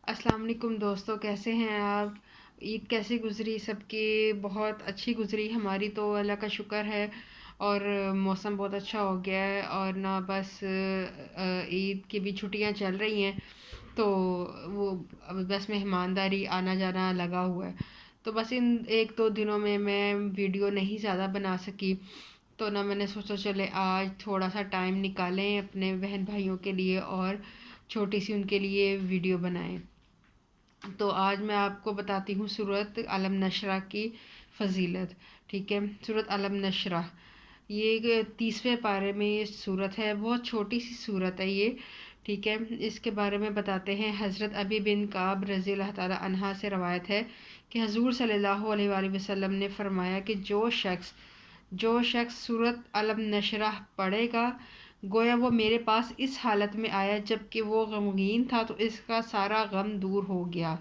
السلام علیکم دوستو، کیسے ہیں آپ؟ عید کیسے گزری؟ سب کی بہت اچھی گزری، ہماری تو اللہ کا شکر ہے۔ اور موسم بہت اچھا ہو گیا ہے، اور نہ بس عید کی بھی چھٹیاں چل رہی ہیں، تو وہ اب بس مہمانداری آنا جانا لگا ہوا ہے۔ تو بس ان ایک دو دنوں میں ویڈیو نہیں زیادہ بنا سکی، تو نہ میں نے سوچا چلے آج تھوڑا سا ٹائم نکالیں اپنے بہن بھائیوں کے لیے اور چھوٹی سی ان کے لیے ویڈیو بنائیں۔ تو آج میں آپ کو بتاتی ہوں سورۃ علم نشرہ کی فضیلت۔ ٹھیک ہے، سورۃ علم نشرہ یہ 30ویں پارے میں یہ سورت ہے، بہت چھوٹی سی سورت ہے یہ۔ ٹھیک ہے، اس کے بارے میں بتاتے ہیں۔ حضرت ابی بن کعب رضی اللہ تعالی عنہ سے روایت ہے کہ حضور صلی اللہ علیہ وآلہ وسلم نے فرمایا کہ جو شخص سورۃ علم نشرہ پڑھے گا، گویا وہ میرے پاس اس حالت میں آیا جب کہ وہ غمگین تھا تو اس کا سارا غم دور ہو گیا۔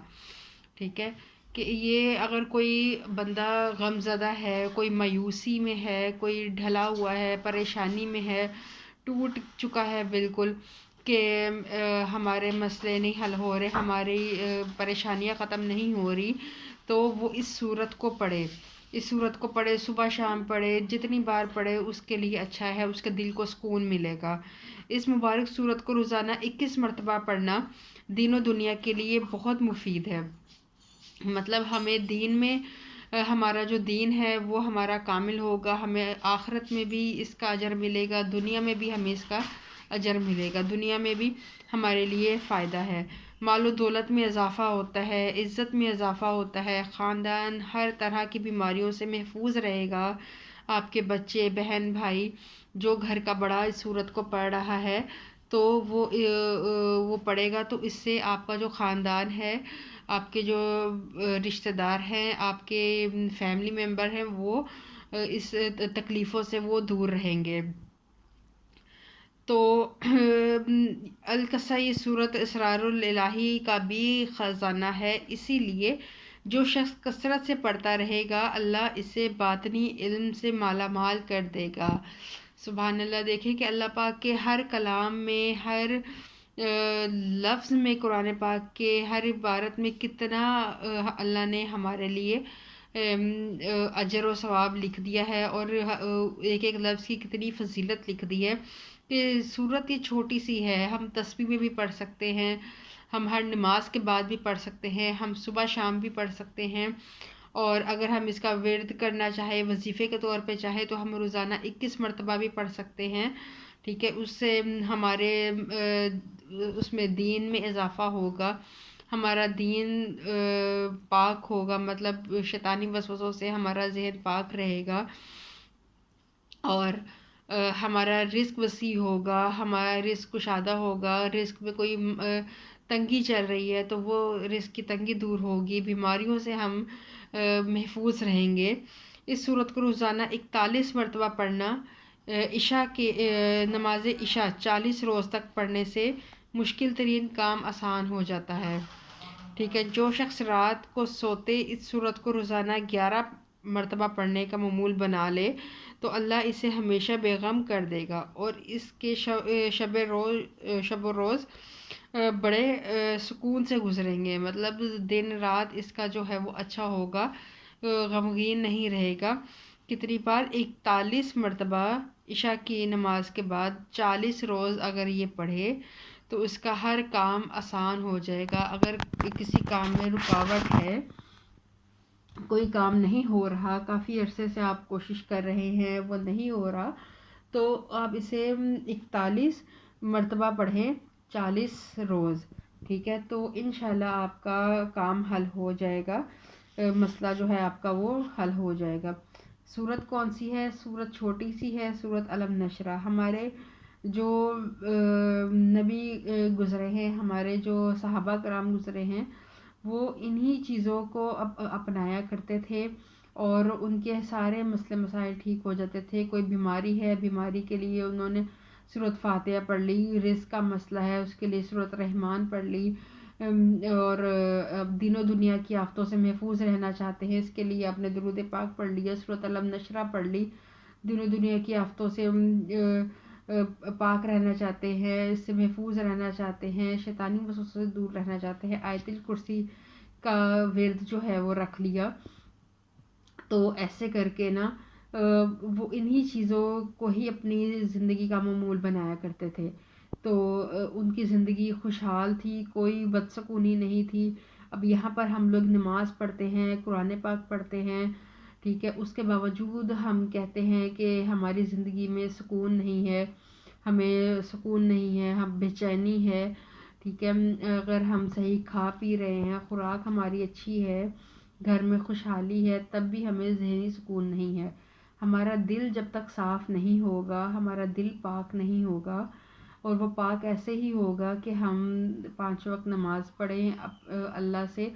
ٹھیک ہے، کہ یہ اگر کوئی بندہ غم زدہ ہے، کوئی مایوسی میں ہے، کوئی ڈھلا ہوا ہے، پریشانی میں ہے، ٹوٹ چکا ہے بالکل، کہ ہمارے مسئلے نہیں حل ہو رہے، ہماری پریشانیاں ختم نہیں ہو رہی، تو وہ اس صورت کو پڑھے، صبح شام پڑھے، جتنی بار پڑھے اس کے لیے اچھا ہے، اس کے دل کو سکون ملے گا۔ اس مبارک صورت کو روزانہ 21 مرتبہ پڑھنا دین و دنیا کے لیے بہت مفید ہے۔ مطلب ہمیں دین میں ہمارا جو دین ہے وہ ہمارا کامل ہوگا، ہمیں آخرت میں بھی اس کا اجر ملے گا، دنیا میں بھی ہمیں اس کا اجر ملے گا، دنیا میں بھی ہمارے لیے فائدہ ہے۔ مال و دولت میں اضافہ ہوتا ہے، عزت میں اضافہ ہوتا ہے، خاندان ہر طرح کی بیماریوں سے محفوظ رہے گا۔ آپ کے بچے، بہن، بھائی، جو گھر کا بڑا اس صورت کو پڑھ رہا ہے تو وہ پڑھے گا، تو اس سے آپ کا جو خاندان ہے، آپ کے جو رشتہ دار ہیں، آپ کے فیملی ممبر ہیں، وہ اس تکلیفوں سے وہ دور رہیں گے۔ تو القصہ یہ صورت اسرار الہی کا بھی خزانہ ہے، اسی لیے جو شخص کثرت سے پڑھتا رہے گا اللہ اسے باطنی علم سے مالا مال کر دے گا۔ سبحان اللہ! دیکھیں کہ اللہ پاک کے ہر کلام میں، ہر لفظ میں، قرآن پاک کے ہر عبارت میں کتنا اللہ نے ہمارے لیے اجر و ثواب لکھ دیا ہے، اور ایک ایک لفظ کی کتنی فضیلت لکھ دی ہے، کہ صورت یہ چھوٹی سی ہے، ہم تسبیح میں بھی پڑھ سکتے ہیں، ہم ہر نماز کے بعد بھی پڑھ سکتے ہیں، ہم صبح شام بھی پڑھ سکتے ہیں، اور اگر ہم اس کا ورد کرنا چاہے، وظیفے کے طور پہ چاہے، تو ہم روزانہ 21 مرتبہ بھی پڑھ سکتے ہیں۔ ٹھیک ہے، اس سے ہمارے اس میں دین میں اضافہ ہوگا، ہمارا دین پاک ہوگا، مطلب شیطانی وسوسوں سے ہمارا ذہن پاک رہے گا، اور ہمارا رزق وسیع ہوگا، ہمارا رزق کشادہ ہوگا، رزق میں کوئی تنگی چل رہی ہے تو وہ رزق کی تنگی دور ہوگی، بیماریوں سے ہم محفوظ رہیں گے۔ اس صورت کو روزانہ 41 مرتبہ پڑھنا، عشاء کے نماز عشاء 40 روز تک پڑھنے سے مشکل ترین کام آسان ہو جاتا ہے۔ ٹھیک ہے، جو شخص رات کو سوتے اس صورت کو روزانہ 11 مرتبہ پڑھنے کا معمول بنا لے تو اللہ اسے ہمیشہ بے غم کر دے گا، اور اس کے شب و روز بڑے سکون سے گزریں گے، مطلب دن رات اس کا جو ہے وہ اچھا ہوگا، غمگین نہیں رہے گا۔ کتنی بار؟ 41 مرتبہ عشاء کی نماز کے بعد 40 روز اگر یہ پڑھے تو اس کا ہر کام آسان ہو جائے گا۔ اگر کسی کام میں رکاوٹ ہے، کوئی کام نہیں ہو رہا، کافی عرصے سے آپ کوشش کر رہے ہیں، وہ نہیں ہو رہا، تو آپ اسے 41 مرتبہ پڑھیں، 40 روز۔ ٹھیک ہے، تو انشاءاللہ آپ کا کام حل ہو جائے گا، مسئلہ جو ہے آپ کا وہ حل ہو جائے گا۔ سورت کون سی ہے؟ سورت چھوٹی سی ہے، سورت علم نشرہ۔ ہمارے جو نبی گزرے ہیں، ہمارے جو صحابہ کرام گزرے ہیں، وہ انہی چیزوں کو اپنایا کرتے تھے، اور ان کے سارے مسئلے مسائل ٹھیک ہو جاتے تھے۔ کوئی بیماری ہے، بیماری کے لیے انہوں نے سورۃ فاتحہ پڑھ لی، رزق کا مسئلہ ہے اس کے لیے سورۃ رحمان پڑھ لی، اور دین و دنیا کی آفتوں سے محفوظ رہنا چاہتے ہیں اس کے لیے آپ نے درود پاک پڑھ لیا، سورۃ علم نشرہ پڑھ لی، دین و دنیا کی آفتوں سے پاک رہنا چاہتے ہیں، اس سے محفوظ رہنا چاہتے ہیں، شیطانی وسوسوں سے دور رہنا چاہتے ہیں، آیت الکرسی کا ورد جو ہے وہ رکھ لیا. تو ایسے کر کے نا وہ انہی چیزوں کو ہی اپنی زندگی کا معمول بنایا کرتے تھے. تو ان کی زندگی خوشحال تھی، کوئی بدسکونی نہیں تھی. اب یہاں پر ہم لوگ نماز پڑھتے ہیں، قرآن پاک پڑھتے ہیں، ٹھیک ہے، اس کے باوجود ہم کہتے ہیں کہ ہماری زندگی میں سکون نہیں ہے، ہمیں سکون نہیں ہے، ہم بے چینی ہے، ٹھیک ہے. اگر ہم صحیح کھا پی رہے ہیں، خوراک ہماری اچھی ہے، گھر میں خوشحالی ہے، تب بھی ہمیں ذہنی سکون نہیں ہے. ہمارا دل جب تک صاف نہیں ہوگا، ہمارا دل پاک نہیں ہوگا، اور وہ پاک ایسے ہی ہوگا کہ ہم 5 وقت نماز پڑھیں، اللہ سے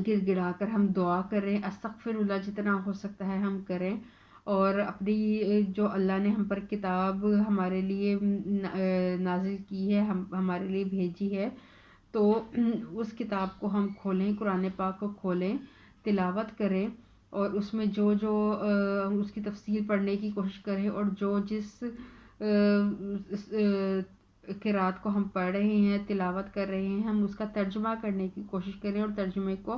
گر گڑا کر ہم دعا کریں، استغفر اللہ جتنا ہو سکتا ہے ہم کریں، اور اپنی جو اللہ نے ہم پر کتاب ہمارے لیے نازل کی ہے، ہمارے لیے بھیجی ہے، تو اس کتاب کو ہم کھولیں، قرآن پاک کو کھولیں، تلاوت کریں، اور اس میں جو اس کی تفسیر پڑھنے کی کوشش کریں، اور جس قرات کو ہم پڑھ رہے ہیں، تلاوت کر رہے ہیں، ہم اس کا ترجمہ کرنے کی کوشش کریں اور ترجمے کو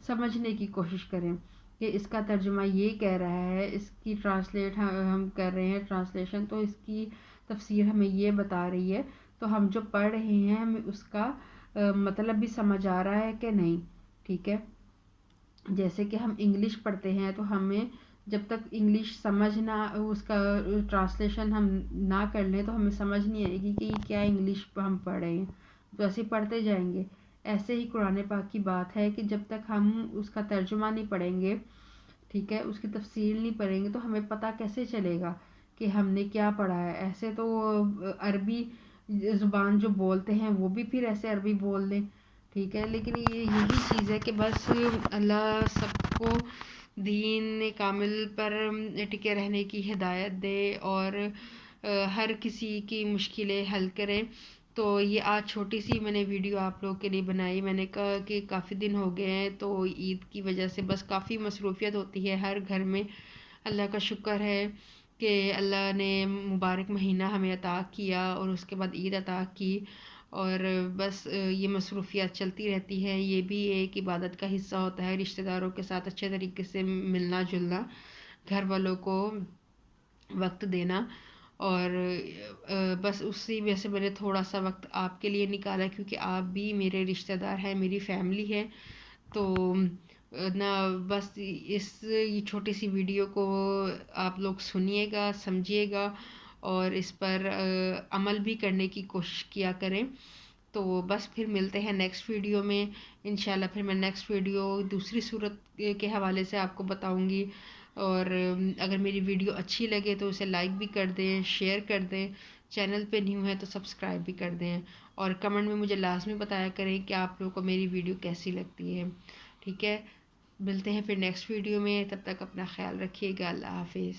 سمجھنے کی کوشش کریں کہ اس کا ترجمہ یہ کہہ رہا ہے، اس کی ٹرانسلیٹ ہم کر رہے ہیں، ٹرانسلیشن تو اس کی تفسیر ہمیں یہ بتا رہی ہے، تو ہم جو پڑھ رہے ہیں ہمیں اس کا مطلب بھی سمجھ آ رہا ہے کہ نہیں، ٹھیک ہے. جیسے کہ ہم انگلش پڑھتے ہیں تو ہمیں جب تک انگلش سمجھنا اس کا ٹرانسلیشن ہم نہ کر لیں تو ہمیں سمجھ نہیں آئے گی کہ یہ کیا انگلش ہم پڑھ رہے ہیں، تو ایسے پڑھتے جائیں گے. ایسے ہی قرآن پاک کی بات ہے کہ جب تک ہم اس کا ترجمہ نہیں پڑھیں گے، ٹھیک ہے، اس کی تفسیر نہیں پڑھیں گے، تو ہمیں پتہ کیسے چلے گا کہ ہم نے کیا پڑھا ہے. ایسے تو عربی زبان جو بولتے ہیں وہ بھی پھر ایسے عربی بول دیں، ٹھیک ہے. لیکن یہی چیز ہے کہ بس اللہ سب کو دین کامل پر ٹکے رہنے کی ہدایت دے، اور ہر کسی کی مشکلیں حل کرے. تو یہ آج چھوٹی سی میں نے ویڈیو آپ لوگوں کے لیے بنائی. میں نے کہا کہ کافی دن ہو گئے ہیں، تو عید کی وجہ سے بس کافی مصروفیت ہوتی ہے ہر گھر میں. اللہ کا شکر ہے کہ اللہ نے مبارک مہینہ ہمیں عطا کیا، اور اس کے بعد عید عطا کی، اور بس یہ مصروفیات چلتی رہتی ہے. یہ بھی ایک عبادت کا حصہ ہوتا ہے، رشتہ داروں کے ساتھ اچھے طریقے سے ملنا جلنا، گھر والوں کو وقت دینا. اور بس اسی میں سے میں نے تھوڑا سا وقت آپ کے لیے نکالا، کیونکہ آپ بھی میرے رشتہ دار ہیں، میری فیملی ہے. تو نہ بس یہ چھوٹی سی ویڈیو کو آپ لوگ سنیے گا، سمجھیے گا، اور اس پر عمل بھی کرنے کی کوشش کیا کریں. تو بس پھر ملتے ہیں نیکسٹ ویڈیو میں انشاءاللہ. پھر میں نیکسٹ ویڈیو دوسری صورت کے حوالے سے آپ کو بتاؤں گی. اور اگر میری ویڈیو اچھی لگے تو اسے لائک بھی کر دیں، شیئر کر دیں، چینل پہ نیو ہے تو سبسکرائب بھی کر دیں، اور کمنٹ میں مجھے لازمی بتایا کریں کہ آپ لوگوں کو میری ویڈیو کیسی لگتی ہے، ٹھیک ہے. ملتے ہیں پھر نیکسٹ ویڈیو میں، تب تک اپنا خیال رکھیے گا. اللہ حافظ.